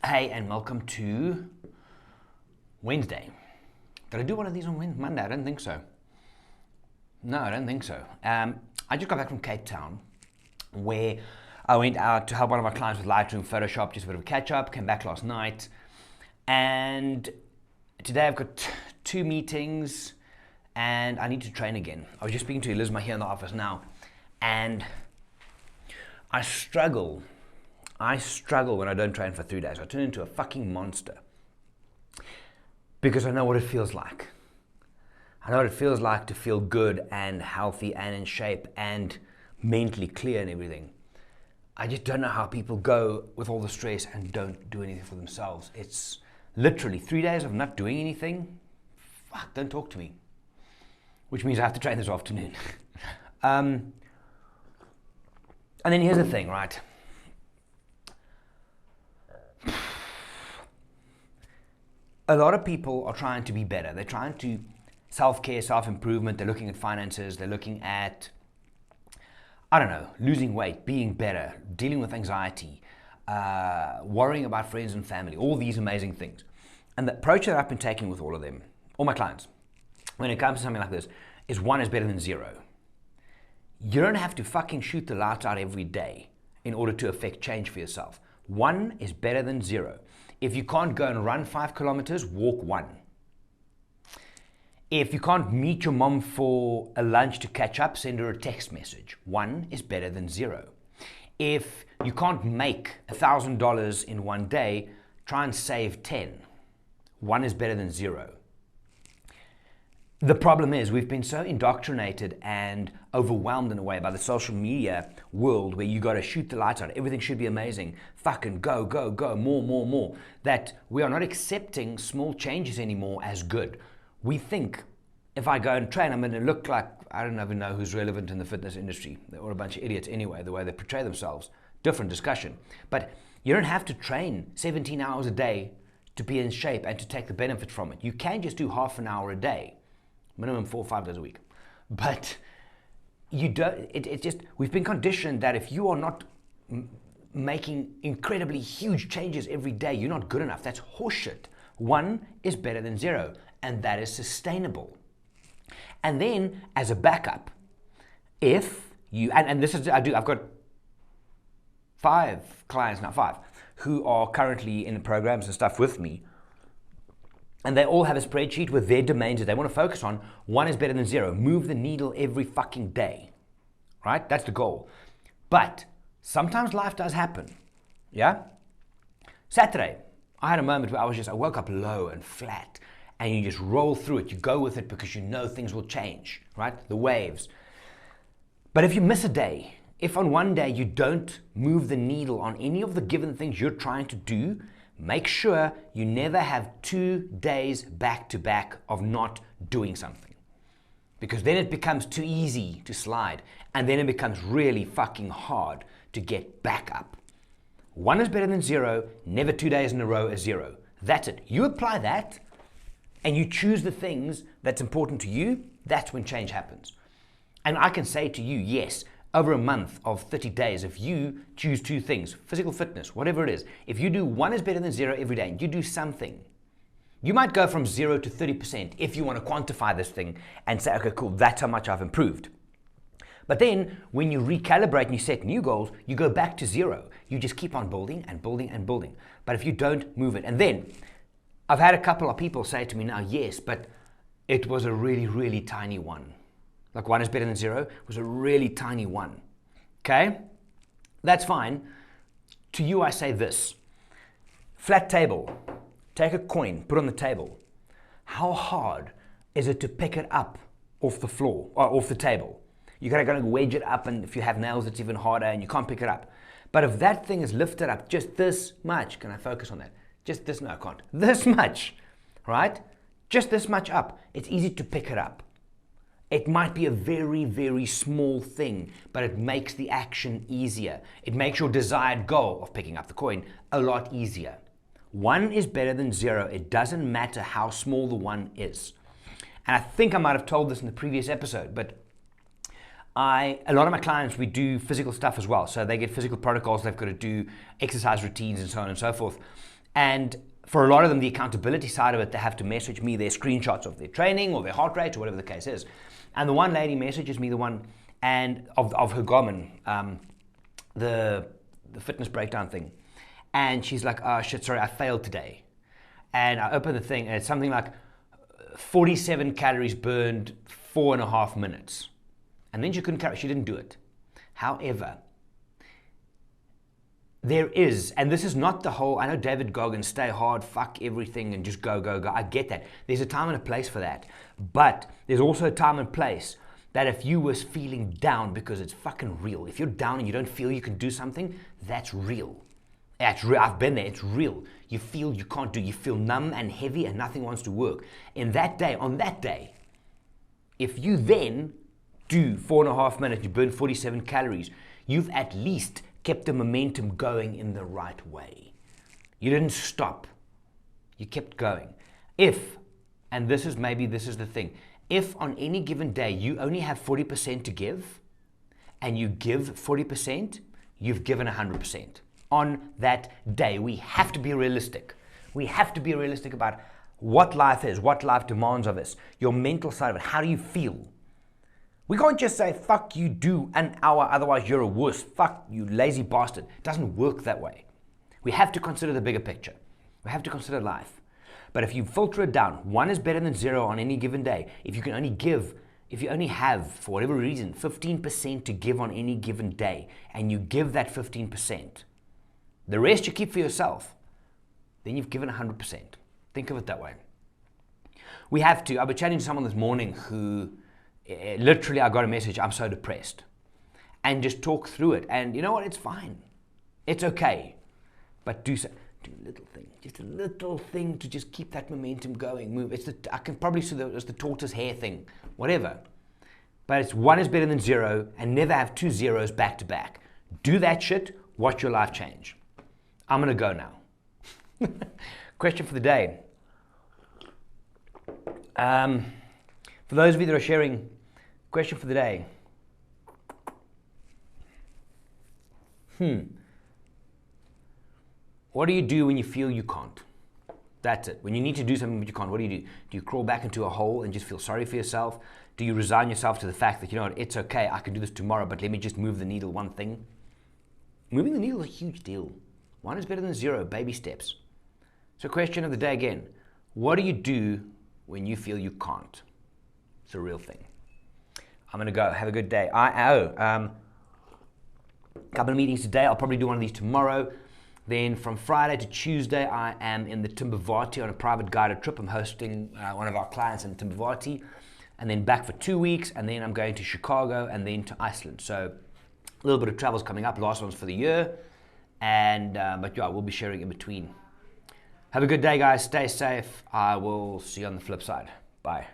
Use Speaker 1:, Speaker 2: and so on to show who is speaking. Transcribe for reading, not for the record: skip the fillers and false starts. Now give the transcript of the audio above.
Speaker 1: Hey, and welcome to Wednesday. Did I do one of these on Monday? I don't think so. No, I don't think so. I just got back from Cape Town, where I went out to help one of my clients with Lightroom, Photoshop, just a bit of a catch-up. Came back last night, and today I've got two meetings, and I need to train again. I was just speaking to Elizabeth here in the office now, and I struggle when I don't train for 3 days. I turn into a fucking monster because I know what it feels like. I know what it feels like to feel good and healthy and in shape and mentally clear and everything. I just don't know how people go with all the stress and don't do anything for themselves. It's literally 3 days of not doing anything. Fuck, don't talk to me. Which means I have to train this afternoon. And then here's the thing, right? A lot of people are trying to be better. They're trying to self-care, self-improvement. They're looking at finances. They're looking at, I don't know, losing weight, being better, dealing with anxiety, worrying about friends and family, all these amazing things. And the approach that I've been taking with all of them, all my clients, when it comes to something like this, is 1 is better than 0. You don't have to fucking shoot the lights out every day in order to affect change for yourself. 1 is better than 0. If you can't go and run 5 kilometers, walk 1. If you can't meet your mom for a lunch to catch up, send her a text message. 1 is better than 0. If you can't make $1,000 in one day, try and save 10. 1 is better than 0. The problem is we've been so indoctrinated and overwhelmed in a way by the social media world where you got to shoot the lights out. Everything should be amazing. Fucking go, go, go, more. That we are not accepting small changes anymore as good. We think if I go and train, I'm going to look like, I don't even know who's relevant in the fitness industry. They're all a bunch of idiots anyway, the way they portray themselves. Different discussion. But you don't have to train 17 hours a day to be in shape and to take the benefit from it. You can just do half an hour a day. Minimum 4 or 5 days a week. But you don't, it just, we've been conditioned that if you are not making incredibly huge changes every day, you're not good enough. That's horseshit. 1 is better than 0, and that is sustainable. And then as a backup, if you, and this is, I've got 5 clients now, 5, who are currently in the programs and stuff with me. And they all have a spreadsheet with their domains that they want to focus on. 1 is better than 0. Move the needle every fucking day, right? That's the goal. But sometimes life does happen, yeah? Saturday, I had a moment where I woke up low and flat, and you just roll through it. You go with it because you know things will change, right? The waves. But if you miss a day, if on one day you don't move the needle on any of the given things you're trying to do, make sure you never have 2 days back to back of not doing something. Because then it becomes too easy to slide, and then it becomes really fucking hard to get back up. 1 is better than 0, never 2 days in a row is 0. That's it. You apply that, and you choose the things that's important to you, that's when change happens. And I can say to you, yes, over a month of 30 days, if you choose 2 things, physical fitness, whatever it is, if you do 1 is better than 0 every day, and you do something, you might go from 0 to 30% if you want to quantify this thing and say, okay, cool, that's how much I've improved. But then when you recalibrate and you set new goals, you go back to 0. You just keep on building and building and building. But if you don't move it, and then I've had a couple of people say to me now, yes, but it was a really, really tiny 1. Like 1 is better than 0, was a really tiny 1. Okay? That's fine. To you, I say this. Flat table. Take a coin, put it on the table. How hard is it to pick it up off the floor, or off the table? You gotta go and wedge it up, and if you have nails, it's even harder, and you can't pick it up. But if that thing is lifted up just this much, can I focus on that? Just this, no, I can't. This much, right? Just this much up. It's easy to pick it up. It might be a very, very small thing, but it makes the action easier. It makes your desired goal of picking up the coin a lot easier. 1 is better than 0. It doesn't matter how small the 1 is. And I think I might have told this in the previous episode, but a lot of my clients, we do physical stuff as well. So they get physical protocols, they've got to do exercise routines and so on and so forth. And for a lot of them, the accountability side of it, they have to message me their screenshots of their training or their heart rate or whatever the case is. And the one lady messages me the one and of her Garmin, the fitness breakdown thing. And she's like, oh shit, sorry, I failed today. And I open the thing and it's something like 47 calories burned, 4.5 minutes. And then she didn't do it. However, there is, and this is not the whole, I know David Goggins, stay hard, fuck everything and just go, go, go. I get that. There's a time and a place for that. But there's also a time and place that if you was feeling down, because it's fucking real. If you're down and you don't feel you can do something, that's real. That's real. I've been there, it's real. You feel you can't do, you feel numb and heavy and nothing wants to work. On that day, if you then do 4.5 minutes, you burn 47 calories, you've at least kept the momentum going in the right way. You didn't stop. You kept going. If, and this is the thing, if on any given day you only have 40% to give, and you give 40%, you've given 100%. On that day, we have to be realistic. We have to be realistic about what life is, what life demands of us, your mental side of it, how do you feel? We can't just say, fuck you, do an hour, otherwise you're a wuss. Fuck you, lazy bastard. It doesn't work that way. We have to consider the bigger picture. We have to consider life. But if you filter it down, 1 is better than 0 on any given day. If you only have, for whatever reason, 15% to give on any given day, and you give that 15%, the rest you keep for yourself, then you've given 100%. Think of it that way. We have to. I was chatting to someone this morning who, literally, I got a message, I'm so depressed. And just talk through it. And you know what? It's fine. It's okay. But do a little thing. Just a little thing to just keep that momentum going. Move. I can probably see it's the tortoise hair thing. Whatever. But it's 1 is better than 0 and never have 2 zeros back to back. Do that shit. Watch your life change. I'm going to go now. Question for the day. For those of you that are sharing, question for the day. What do you do when you feel you can't? That's it. When you need to do something but you can't, what do? Do you crawl back into a hole and just feel sorry for yourself? Do you resign yourself to the fact that, you know what, it's okay, I can do this tomorrow, but let me just move the needle one thing? Moving the needle is a huge deal. 1 is better than 0, baby steps. So question of the day again. What do you do when you feel you can't? It's a real thing. I'm going to go. Have a good day. Couple of meetings today. I'll probably do one of these tomorrow. Then from Friday to Tuesday, I am in the Timbavati on a private guided trip. I'm hosting one of our clients in Timbavati. And then back for 2 weeks. And then I'm going to Chicago and then to Iceland. So a little bit of travel's coming up. Last one's for the year. And but yeah, we'll be sharing in between. Have a good day, guys. Stay safe. I will see you on the flip side. Bye.